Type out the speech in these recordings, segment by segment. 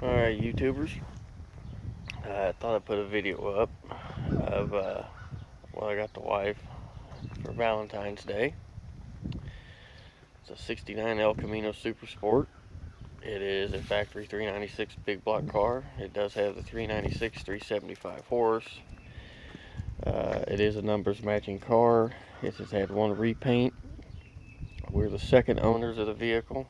Alright, YouTubers, I thought I'd put a video up of what I got the wife for Valentine's Day. It's a 69 El Camino Super Sport. It is a factory 396 big block car. It does have the 396 375 horse. It is a numbers matching car. It has had one repaint. We're the second owners of the vehicle.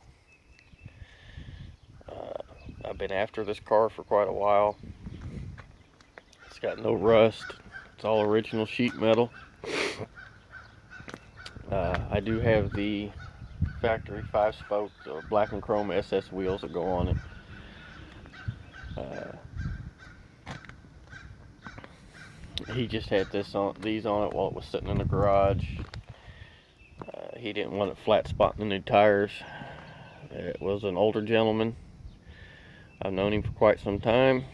I've been after this car for quite a while. It's got no rust. It's all original sheet metal. I do have the factory 5-spoke black and chrome SS wheels that go on it. He just had these on it while it was sitting in the garage. He didn't want it flat spotting the new tires. It was an older gentleman. I've known him for quite some time.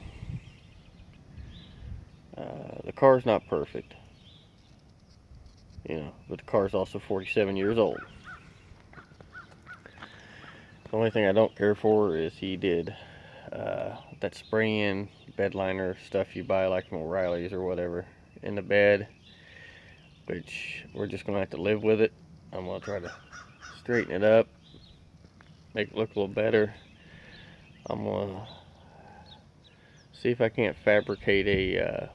The car's not perfect, but the car's also 47 years old. The only thing I don't care for is he did that spray-in bed liner stuff you buy like from O'Reilly's or whatever in the bed, which we're just gonna have to live with it. I'm gonna try to straighten it up, make it look a little better. I'm gonna see if I can't fabricate a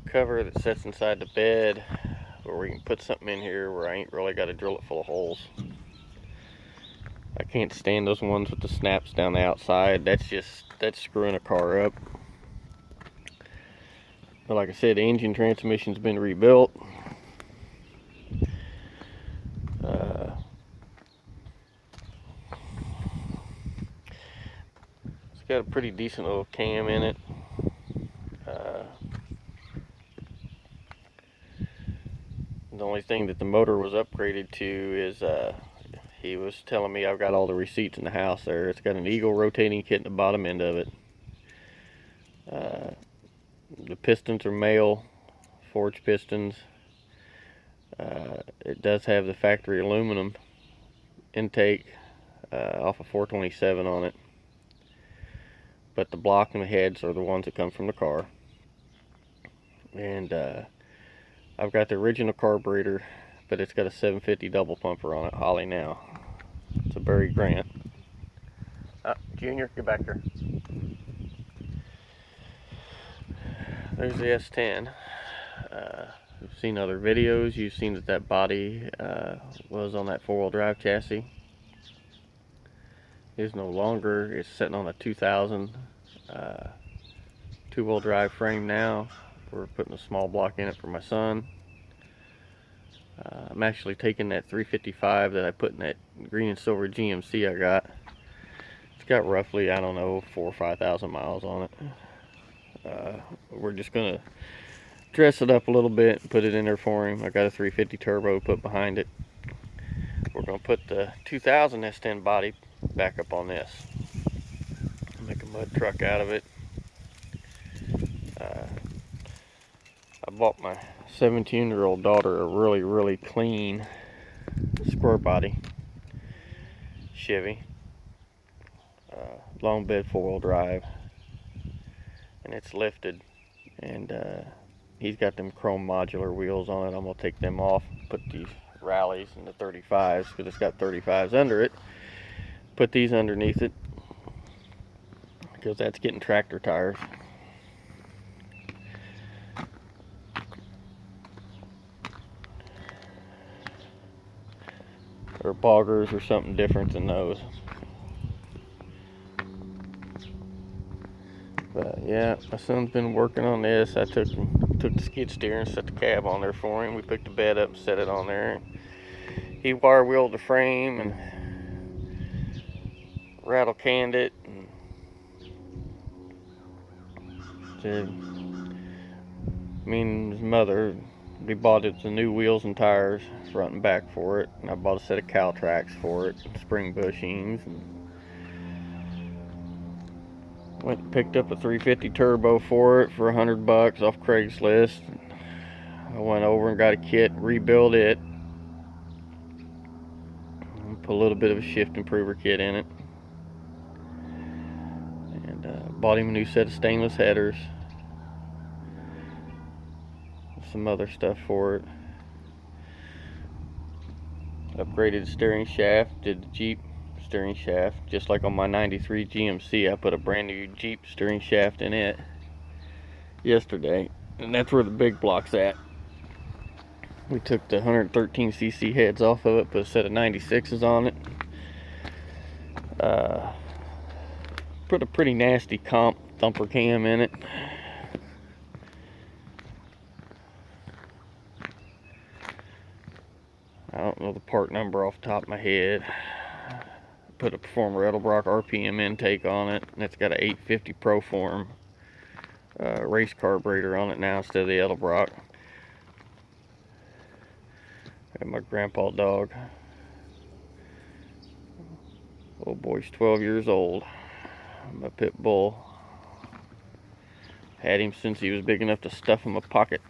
cover that sits inside the bed where we can put something in here where I ain't really got to drill it full of holes. I can't stand those ones with the snaps down the outside. That's screwing a car up. But like I said, the engine transmission's been rebuilt. It's got a pretty decent little cam in it. The only thing that the motor was upgraded to is he was telling me I've got all the receipts in the house there. It's got an Eagle rotating kit in the bottom end of it. The pistons are male forged pistons. It does have the factory aluminum intake off of 427 on it, but the block and the heads are the ones that come from the car. And I've got the original carburetor, but it's got a 750 double pumper on it, Holley now. It's a Barry Grant. Junior, get back here. There's the S10. You've seen other videos. You've seen that body was on that four-wheel drive chassis. It is no longer. It's sitting on a 2000 two-wheel drive frame now. We're putting a small block in it for my son. I'm actually taking that 355 that I put in that green and silver GMC I got. It's got roughly, I don't know, 4,000 or 5,000 miles on it. We're just gonna dress it up a little bit and put it in there for him. I got a 350 turbo put behind it. We're gonna put the 2000 S10 body back up on this. Make a mud truck out of it. I bought my 17-year-old daughter a really clean square body Chevy, long bed four-wheel drive, and it's lifted, and he's got them chrome modular wheels on it. I'm gonna take them off, put these rallies and the 35s, because it's got 35s under it, put these underneath it, because that's getting tractor tires. Or boggers or something different than those. But yeah, my son's been working on this. I took the skid steer and set the cab on there for him. We picked the bed up and set it on there. He wire wheeled the frame and rattle canned it. And said, me and his mother, we bought it the new wheels and tires, front and back for it, and I bought a set of cow tracks for it, spring bushings, and went and picked up a 350 turbo for it for $100 off Craigslist. I went over and got a kit, rebuilt it, put a little bit of a shift improver kit in it. And bought him a new set of stainless headers. Some other stuff for it. Upgraded the steering shaft, did the Jeep steering shaft. Just like on my 93 GMC, I put a brand new Jeep steering shaft in it yesterday. And that's where the big block's at. We took the 113cc heads off of it, put a set of 96s on it. Put a pretty nasty comp thumper cam in it. I don't know the part number off the top of my head. Put a Performer Edelbrock RPM intake on it, and it's got an 850 Proform race carburetor on it now instead of the Edelbrock. Got my grandpa dog. Old boy's 12 years old. My pit bull. Had him since he was big enough to stuff in my pocket.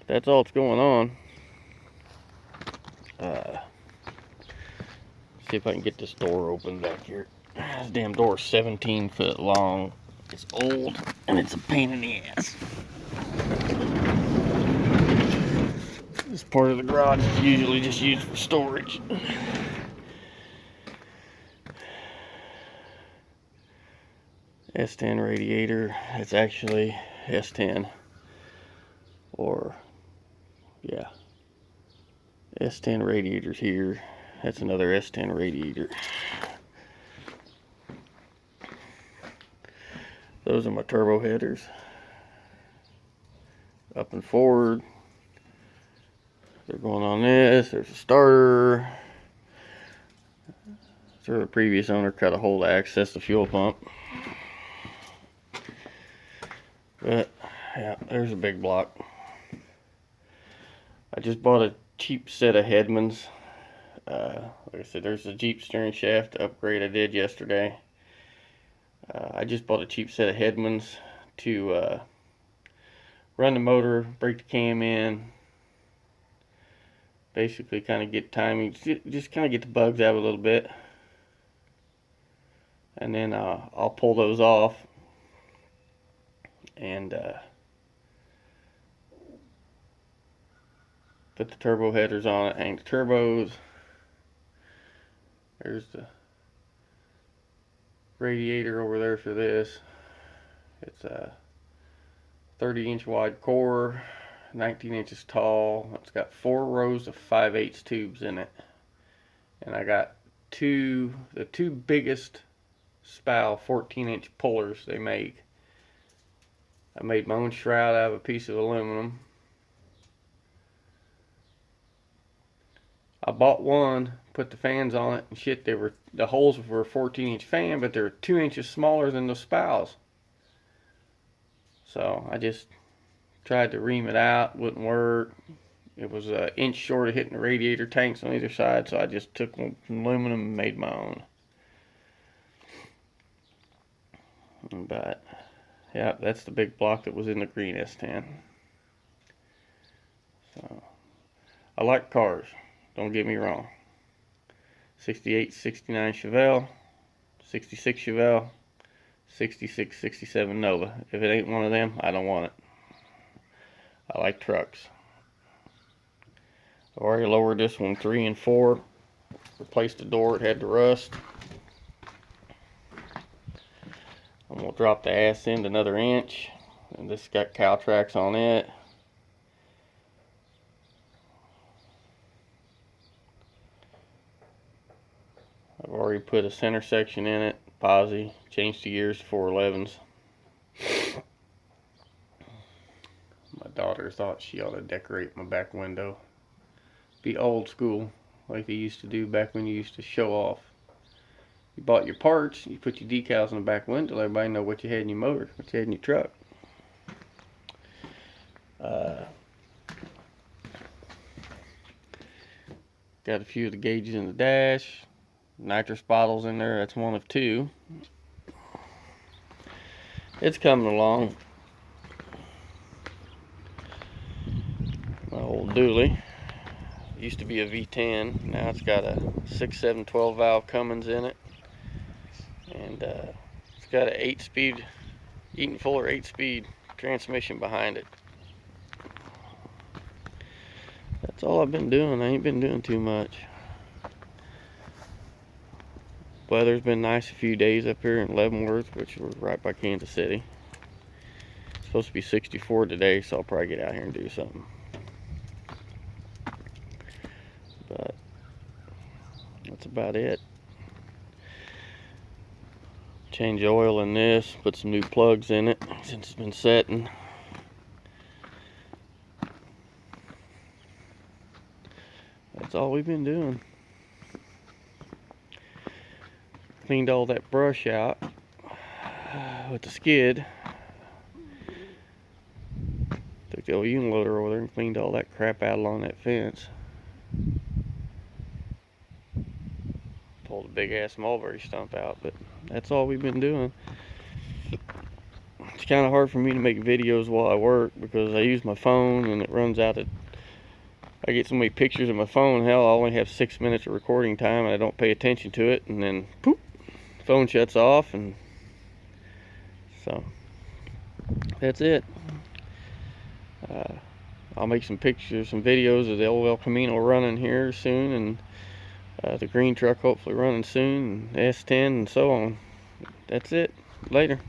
That's all that's going on. See if I can get this door open back here. This damn door is 17 foot long. It's old and it's a pain in the ass. This part of the garage is usually just used for storage. S10 radiator. It's actually S10. Or, yeah. S10 radiators here. That's another S10 radiator. Those are my turbo headers. Up and forward. They're going on this. There's a starter. So the previous owner cut a hole to access the fuel pump. But, yeah, there's a big block. I just bought a cheap set of Hedmans. Like I said, there's the Jeep steering shaft upgrade I did yesterday. I just bought a cheap set of Hedmans to run the motor, break the cam in, basically kind of get timing, just kind of get the bugs out a little bit, and then I'll pull those off and put the turbo headers on it, hang the turbos. There's the radiator over there for this. It's a 30-inch wide core, 19 inches tall. It's got 4 rows of 5/8 tubes in it. And I got the two biggest Spal 14-inch pullers they make. I made my own shroud out of a piece of aluminum. I bought one, put the fans on it, and shit, the holes were a 14-inch fan, but they're 2 inches smaller than the Spals. So I just tried to ream it out, wouldn't work. It was an inch short of hitting the radiator tanks on either side, so I just took some aluminum and made my own. But, yeah, that's the big block that was in the green S10. So, I like cars. Don't get me wrong. 68, 69 Chevelle, 66 Chevelle, 66, 67 Nova. If it ain't one of them, I don't want it. I like trucks. I've already lowered this one 3 and 4. Replaced the door, it had the rust. I'm going to drop the ass end another inch. And this got cow tracks on it. I've already put a center section in it, posi, changed the gears to 411s. My daughter thought she ought to decorate my back window. Be old school, like they used to do back when you used to show off. You bought your parts, you put your decals in the back window, let everybody know what you had in your motor, what you had in your truck. Got a few of the gauges in the dash. Nitrous bottles in there, that's one of 2. It's coming along. My old dually used to be a V10, now it's got a 6, 7, 12 valve Cummins in it. and it's got an 8-speed Eaton Fuller 8-speed transmission behind it. That's all I've been doing. I ain't been doing too much. Weather's been nice a few days up here in Leavenworth, which we're right by Kansas City. It's supposed to be 64 today, so I'll probably get out here and do something. But that's about it. Change oil in this, put some new plugs in it since it's been setting. That's all we've been doing. Cleaned all that brush out with the skid. Took the old Uniloader over there and cleaned all that crap out along that fence. Pulled a big ass mulberry stump out, but that's all we've been doing. It's kind of hard for me to make videos while I work because I use my phone and it runs out of, I get so many pictures of my phone, hell, I only have 6 minutes of recording time and I don't pay attention to it, and then poop, phone shuts off, and so that's it. I'll make some pictures, some videos of the old El Camino running here soon, and the green truck hopefully running soon, and S10 and so on. That's it. Later.